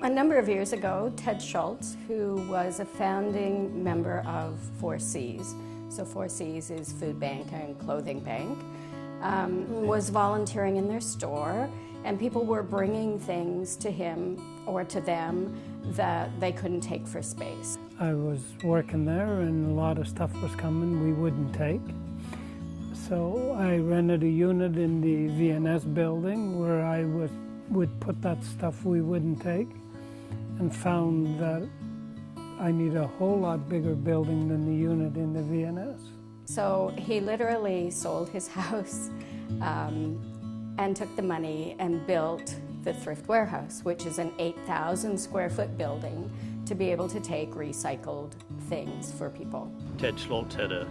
A number of years ago, Ted Schultz, who was a founding member of 4Cs, so 4Cs is Food Bank and Clothing Bank, was volunteering in their store, and people were bringing things to him or to them that they couldn't take for space. I was working there and a lot of stuff was coming we wouldn't take. So I rented a unit in the VNS building where I would put that stuff we wouldn't take, and found that I need a whole lot bigger building than the unit in the VNS. So he literally sold his house and took the money and built the Thrift Warehouse, which is an 8,000 square foot building to be able to take recycled things for people. Ted Schultz had a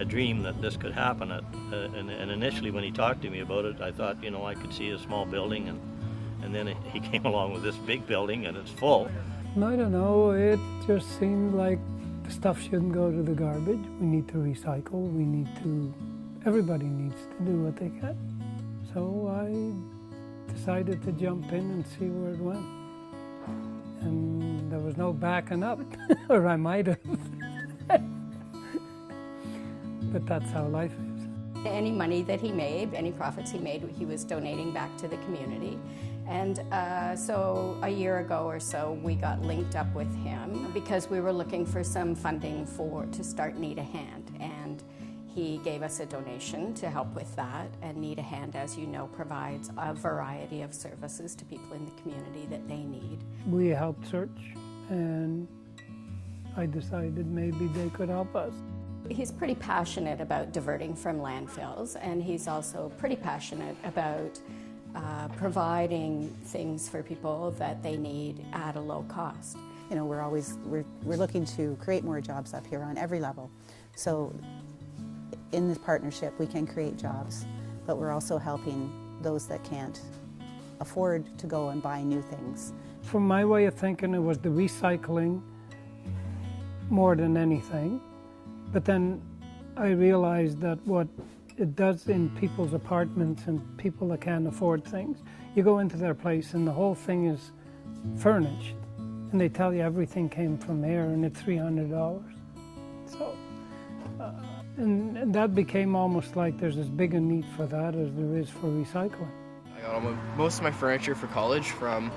dream that this could happen, and initially when he talked to me about it, I thought, you know, I could see a small building, and then he came along with this big building and it's full. I don't know, it just seemed like the stuff shouldn't go to the garbage. We need to recycle, everybody needs to do what they can. So I decided to jump in and see where it went. And there was no backing up, or I might have. But that's how life is. Any money that he made, any profits he made, he was donating back to the community. And so a year ago or so, we got linked up with him because we were looking for some funding to start Need a Hand. And he gave us a donation to help with that. And Need a Hand, as you know, provides a variety of services to people in the community that they need. We helped SIRCH, and I decided maybe they could help us. He's pretty passionate about diverting from landfills, and he's also pretty passionate about providing things for people that they need at a low cost. You know, we're looking to create more jobs up here on every level. So in this partnership, we can create jobs, but we're also helping those that can't afford to go and buy new things. From my way of thinking, it was the recycling more than anything. But then I realized that what it does in people's apartments and people that can't afford things, you go into their place and the whole thing is furnished, and they tell you everything came from there and it's $300. So, and that became almost like there's as big a need for that as there is for recycling. I got most of my furniture for college from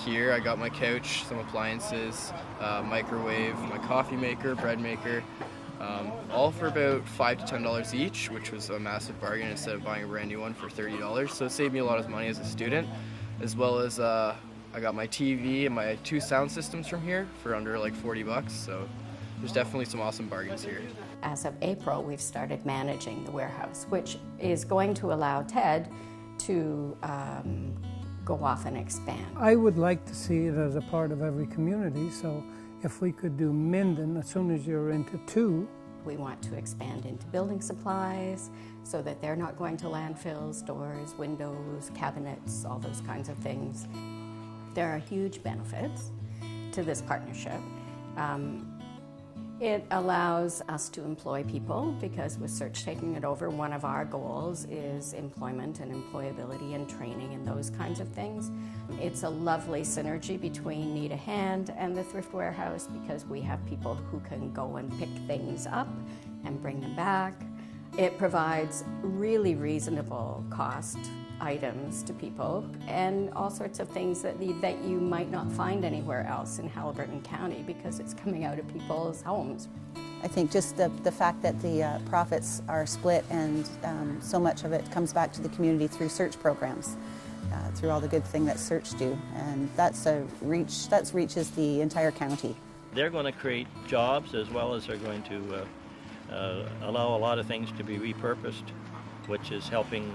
here. I got my couch, some appliances, microwave, my coffee maker, bread maker, all for about $5 to $10 each, which was a massive bargain instead of buying a brand new one for $30. So it saved me a lot of money as a student, as well as I got my TV and my 2 sound systems from here for under like $40. So there's definitely some awesome bargains here. As of April, we've started managing the warehouse, which is going to allow Ted to go off and expand. I would like to see it as a part of every community, so if we could do Minden as soon as you're into 2. We want to expand into building supplies so that they're not going to landfills, doors, windows, cabinets, all those kinds of things. There are huge benefits to this partnership. It allows us to employ people because with SIRCH taking it over, one of our goals is employment and employability and training and those kinds of things. It's a lovely synergy between Need a Hand and the Thrift Warehouse because we have people who can go and pick things up and bring them back. It provides really reasonable cost items to people and all sorts of things that you might not find anywhere else in Haliburton County because it's coming out of people's homes. I think just the fact that the profits are split and so much of it comes back to the community through SIRCH programs, through all the good thing that SIRCH do, and that reaches the entire county. They're going to create jobs as well as they're going to allow a lot of things to be repurposed, which is helping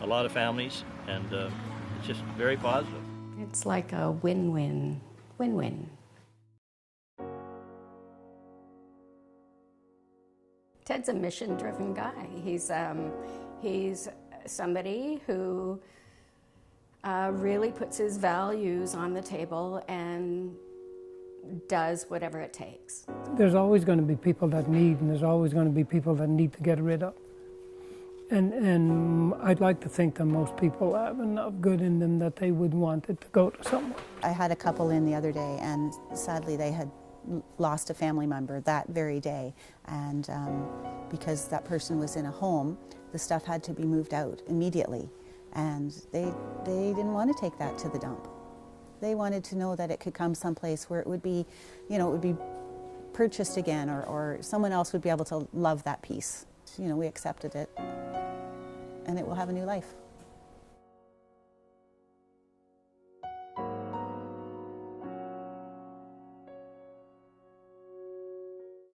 a lot of families, and it's just very positive. It's like a win-win, win-win. Ted's a mission-driven guy. He's somebody who really puts his values on the table and does whatever it takes. There's always going to be people that need, and there's always going to be people that need to get rid of. And I'd like to think that most people have enough good in them that they would want it to go to someone. I had a couple in the other day, and sadly they had lost a family member that very day. And because that person was in a home, the stuff had to be moved out immediately. And they didn't want to take that to the dump. They wanted to know that it could come someplace where it would be, you know, it would be purchased again, or someone else would be able to love that piece. You know, we accepted it, and it will have a new life.